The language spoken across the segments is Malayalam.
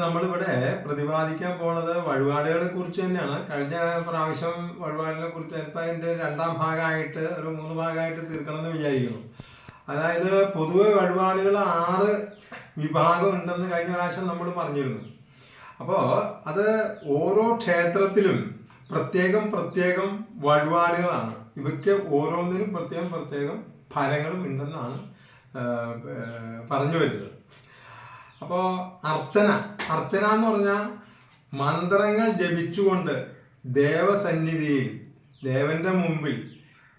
നമ്മളിവിടെ പ്രതിപാദിക്കാൻ പോണത് വഴിപാടുകളെ കുറിച്ച് തന്നെയാണ്. കഴിഞ്ഞ പ്രാവശ്യം വഴിപാടിനെ കുറിച്ച് ഇപ്പം അതിൻ്റെ രണ്ടാം ഭാഗമായിട്ട് ഒരു 3 ഭാഗമായിട്ട് തീർക്കണം എന്ന് വിചാരിക്കുന്നു. അതായത് പൊതുവെ വഴിപാടുകൾ 6 വിഭാഗം ഉണ്ടെന്ന് കഴിഞ്ഞ പ്രാവശ്യം നമ്മൾ പറഞ്ഞിരുന്നു. അപ്പോൾ അത് ഓരോ ക്ഷേത്രത്തിലും പ്രത്യേകം വഴിപാടുകളാണ്. ഇവയ്ക്ക് ഓരോന്നിനും പ്രത്യേകം ഫലങ്ങളും ഉണ്ടെന്നാണ് പറഞ്ഞു വരുന്നത്. അപ്പോൾ അർച്ചന എന്ന് പറഞ്ഞാൽ മന്ത്രങ്ങൾ ജപിച്ചുകൊണ്ട് ദേവസന്നിധിയിൽ ദേവന്റെ മുമ്പിൽ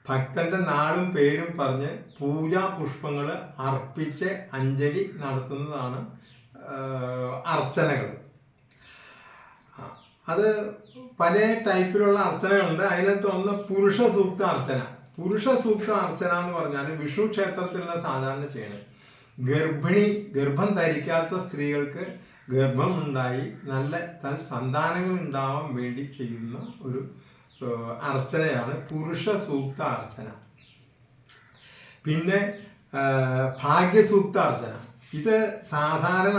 ഭക്തന്റെ നാളും പേരും പറഞ്ഞ് പൂജാ പുഷ്പങ്ങൾ അർപ്പിച്ച് അഞ്ജലി നടത്തുന്നതാണ് അർച്ചനകൾ. അത് പല ടൈപ്പിലുള്ള അർച്ചനകളുണ്ട്. അതിനകത്ത് ഒന്ന് പുരുഷ സൂക്ത അർച്ചന. പുരുഷ സൂക്ത അർച്ചന എന്ന് പറഞ്ഞാൽ വിഷ്ണു ക്ഷേത്രത്തിലുള്ള സാധാരണ ചെയ്യണം. ഗർഭം ധരിക്കാത്ത സ്ത്രീകൾക്ക് ഗർഭമുണ്ടായി നല്ല സന്താനങ്ങൾ ഉണ്ടാവാൻ വേണ്ടി ചെയ്യുന്ന ഒരു അർച്ചനയാണ് പുരുഷ സൂക്ത അർച്ചന. പിന്നെ ഭാഗ്യസൂക്ത അർച്ചന. ഇത് സാധാരണ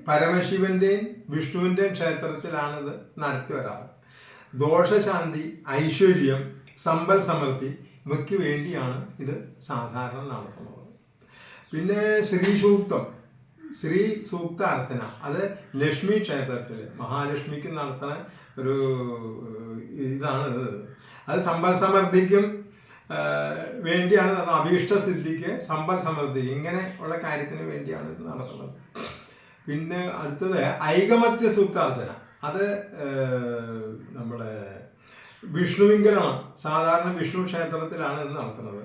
പരമശിവന്റെയും വിഷ്ണുവിൻ്റെയും ക്ഷേത്രത്തിലാണ് ഇത് നടത്തി വരാറ്. ദോഷശാന്തി, ഐശ്വര്യം, സമ്പൽ സമൃദ്ധി ഇവയ്ക്ക് വേണ്ടിയാണ് ഇത് സാധാരണ നടത്തുന്നത്. പിന്നെ ശ്രീ സൂക്ത അർച്ചന. അത് ലക്ഷ്മി ക്ഷേത്രത്തിൽ മഹാലക്ഷ്മിക്ക് നടത്തുന്ന ഒരു ഇതാണ് ഇത്. അത് സമ്പൽ സമൃദ്ധിക്കും വേണ്ടിയാണ്, അഭീഷ്ട സിദ്ധിക്ക്, സമ്പൽ സമൃദ്ധി ഇങ്ങനെ ഉള്ള കാര്യത്തിന് വേണ്ടിയാണ് ഇത് നടത്തുന്നത്. പിന്നെ അടുത്തത് ഐകമത്യ സൂക്താർച്ചന. അത് നമ്മുടെ വിഷ്ണുവിങ്കലാണ്. സാധാരണ വിഷ്ണു ക്ഷേത്രത്തിലാണ് ഇത് നടത്തുന്നത്.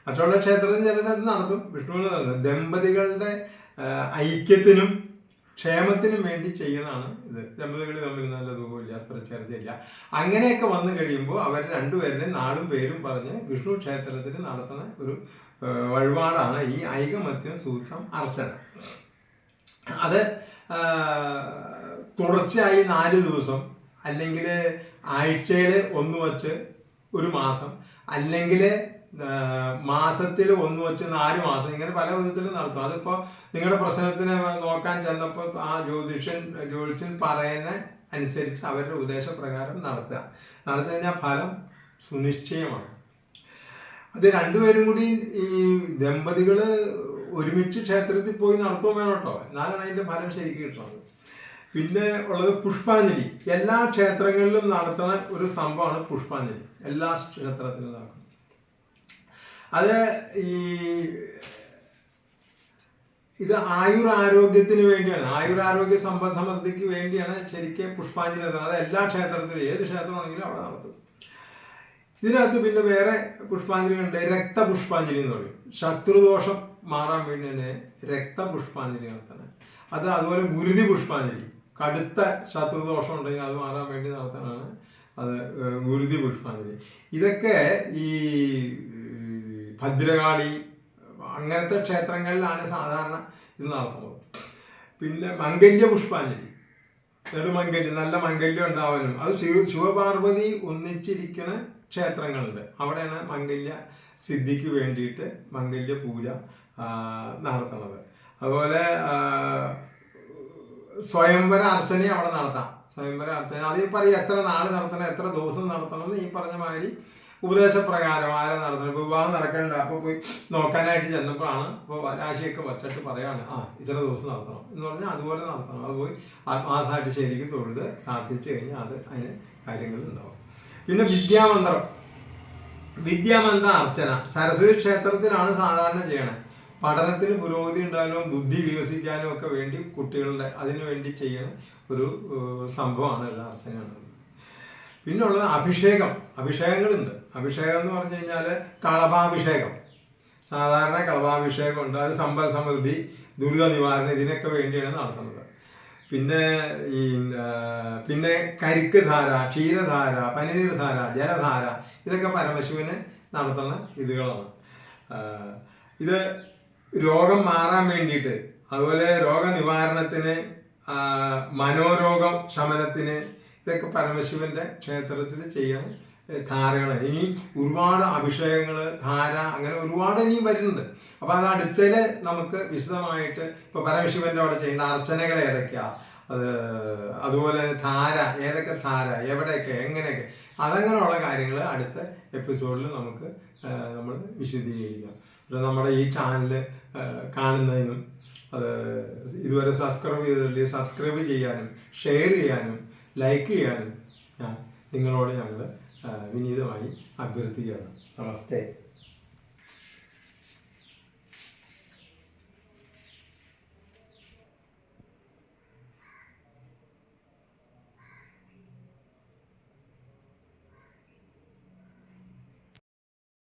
മറ്റുള്ള ക്ഷേത്രത്തിൽ ചില സ്ഥലത്ത് നടത്തും. വിഷ്ണുവിന് നടത്തുന്നത് ദമ്പതികളുടെ ഐക്യത്തിനും ക്ഷേമത്തിനും വേണ്ടി ചെയ്യണതാണ് ഇത്. ദമ്പതികൾ തമ്മിൽ നല്ല ദൂരമില്ല, ചർച്ചയില്ല, അങ്ങനെയൊക്കെ വന്നു കഴിയുമ്പോൾ അവർ രണ്ടുപേരുടെയും നാളും പേരും പറഞ്ഞ് വിഷ്ണു ക്ഷേത്രത്തിൽ നടത്തുന്ന ഒരു വഴിപാടാണ് ഈ ഐകമത്യം സൂത്രം അർച്ചന. അത് തുടർച്ചയായി 4 ദിവസം അല്ലെങ്കിൽ ആഴ്ചയിൽ 1 വച്ച് 1 മാസം, അല്ലെങ്കിൽ മാസത്തിൽ 1 വച്ച് 4 മാസം, ഇങ്ങനെ പല വിധത്തിലും നടത്തും. അതിപ്പോൾ നിങ്ങളുടെ പ്രശ്നത്തിന് നോക്കാൻ ചെന്നപ്പോൾ ആ ജ്യോത്സ്യൻ പറയുന്ന അനുസരിച്ച് അവരുടെ ഉപദേശപ്രകാരം നടത്തുക. നടത്തി കഴിഞ്ഞാൽ ഫലം സുനിശ്ചയമാണ്. അത് രണ്ടുപേരും കൂടി ഈ ദമ്പതികൾ ഒരുമിച്ച് ക്ഷേത്രത്തിൽ പോയി നടത്തുകയും വേണം കേട്ടോ, എന്നാലാണ് അതിൻ്റെ ഫലം ശരിക്കും കിട്ടുന്നത്. പിന്നെ ഉള്ളത് പുഷ്പാഞ്ജലി. എല്ലാ ക്ഷേത്രങ്ങളിലും നടത്തുന്ന ഒരു സംഭവമാണ് പുഷ്പാഞ്ജലി. എല്ലാ ക്ഷേത്രത്തിലും നടക്കും. അത് ഇത് ആയുരാരോഗ്യത്തിന് വേണ്ടിയാണ്, ആയുരാരോഗ്യ സമ്പൽ സമൃദ്ധിക്ക് വേണ്ടിയാണ് ശരിക്കും പുഷ്പാഞ്ജലി നടത്തുന്നത്. അത് എല്ലാ ക്ഷേത്രത്തിലും, ഏത് ക്ഷേത്രമാണെങ്കിലും അവിടെ നടത്തും. ഇതിനകത്ത് പിന്നെ വേറെ പുഷ്പാഞ്ജലി ഉണ്ട്. രക്തപുഷ്പാഞ്ജലി എന്ന് പറയും. ശത്രുദോഷം മാറാൻ വേണ്ടി തന്നെ രക്തപുഷ്പാഞ്ജലി നടത്തണം. അതുപോലെ ഗുരുതി പുഷ്പാഞ്ജലി. കടുത്ത ശത്രുദോഷം ഉണ്ടെങ്കിൽ അത് മാറാൻ വേണ്ടി നടത്തണതാണ് അത് ഗുരുതി പുഷ്പാഞ്ജലി. ഇതൊക്കെ ഈ ഭദ്രകാളി അങ്ങനത്തെ ക്ഷേത്രങ്ങളിലാണ് സാധാരണ ഇത് നടത്തുന്നത്. പിന്നെ മംഗല്യ പുഷ്പാഞ്ജലി. നെടുമംഗല്യം, നല്ല മംഗല്യം ഉണ്ടാവാനും. അത് ശിവപാർവതി ഒന്നിച്ചിരിക്കുന്ന ക്ഷേത്രങ്ങളുണ്ട്. അവിടെയാണ് മംഗല്യ സിദ്ധിക്ക് വേണ്ടിയിട്ട് മംഗല്യ പൂജ നടത്തുന്നത്. അതുപോലെ സ്വയംവര അർച്ചന അവിടെ നടത്താം. സ്വയംവര അർച്ചന അത് പറയും എത്ര നാൾ നടത്തണം, എത്ര ദിവസം നടത്തണം എന്ന് ഈ പറഞ്ഞ മാതിരി ഉപദേശപ്രകാരം ആരെ നടത്തണം. ഇപ്പോൾ വിവാഹം നടക്കണ്ട, അപ്പോൾ പോയി നോക്കാനായിട്ട് ചെന്നപ്പോഴാണ് ഇപ്പോൾ രാശിയൊക്കെ വച്ചിട്ട് പറയാണ് ഇത്ര ദിവസം നടത്തണം എന്ന് പറഞ്ഞാൽ അതുപോലെ നടത്തണം. അത് പോയി ആത്മാർത്ഥമായിട്ട് ശരിക്കും തൊഴുത് പ്രാർത്ഥിച്ചു കഴിഞ്ഞാൽ അതിന് കാര്യങ്ങളുണ്ടാവും. പിന്നെ വിദ്യാമന്ത്ര അർച്ചന സരസ്വതി ക്ഷേത്രത്തിലാണ് സാധാരണ ചെയ്യണത്. പഠനത്തിന് പുരോഗതി ഉണ്ടാകാനും ബുദ്ധി വികസിക്കാനും ഒക്കെ വേണ്ടി കുട്ടികളുടെ അതിനു വേണ്ടി ചെയ്യുന്ന ഒരു സംഭവമാണ് എല്ലാ അർച്ചനയാണ്. പിന്നെ ഉള്ളത് അഭിഷേകങ്ങളുണ്ട്. അഭിഷേകം എന്ന് പറഞ്ഞു കഴിഞ്ഞാൽ കളഭാഭിഷേകം. സാധാരണ കളഭാഭിഷേകം ഉണ്ട്. അത് സമ്പൽ സമൃദ്ധി, ദുരിത നിവാരണം ഇതിനൊക്കെ വേണ്ടിയാണ് നടത്തുന്നത്. പിന്നെ കരിക്ക് ധാര, ക്ഷീരധാര, പനിനീർധാര, ജലധാര ഇതൊക്കെ പരമശിവന് നടത്തുന്ന ഇതുകളാണ്. ഇത് രോഗം മാറാൻ വേണ്ടിയിട്ട്, അതുപോലെ രോഗനിവാരണത്തിന്, മനോരോഗം ശമനത്തിന് ഇതൊക്കെ പരമശിവന്റെ ക്ഷേത്രത്തിൽ ചെയ്യണം. ധാരകൾ ഇനി ഒരുപാട് അഭിഷേകങ്ങൾ, ധാര, അങ്ങനെ ഒരുപാട് ഇനിയും വരുന്നുണ്ട്. അപ്പൊ അത് അടുത്തതില് നമുക്ക് വിശദമായിട്ട് ഇപ്പൊ പരമശിവന്റെ അവിടെ ചെയ്യേണ്ട അർച്ചനകൾ ഏതൊക്കെയാ, അതുപോലെ ധാര, ഏതൊക്കെ ധാര, എവിടെയൊക്കെ, എങ്ങനെയൊക്കെ, അതങ്ങനെയുള്ള കാര്യങ്ങൾ അടുത്ത എപ്പിസോഡിൽ നമുക്ക് നമ്മൾ വിശദീകരിക്കാം. നമ്മുടെ ഈ ചാനൽ കാണുന്നതിനും അത് ഇതുവരെ സബ്സ്ക്രൈബ് ചെയ്തിട്ടില്ലെങ്കിൽ സബ്സ്ക്രൈബ് ചെയ്യാനും ഷെയർ ചെയ്യാനും ലൈക്ക് ചെയ്യാനും നിങ്ങളോട് ഞങ്ങൾ വിനീതമായി അഭ്യർത്ഥിക്കുകയാണ്. നമസ്തേ.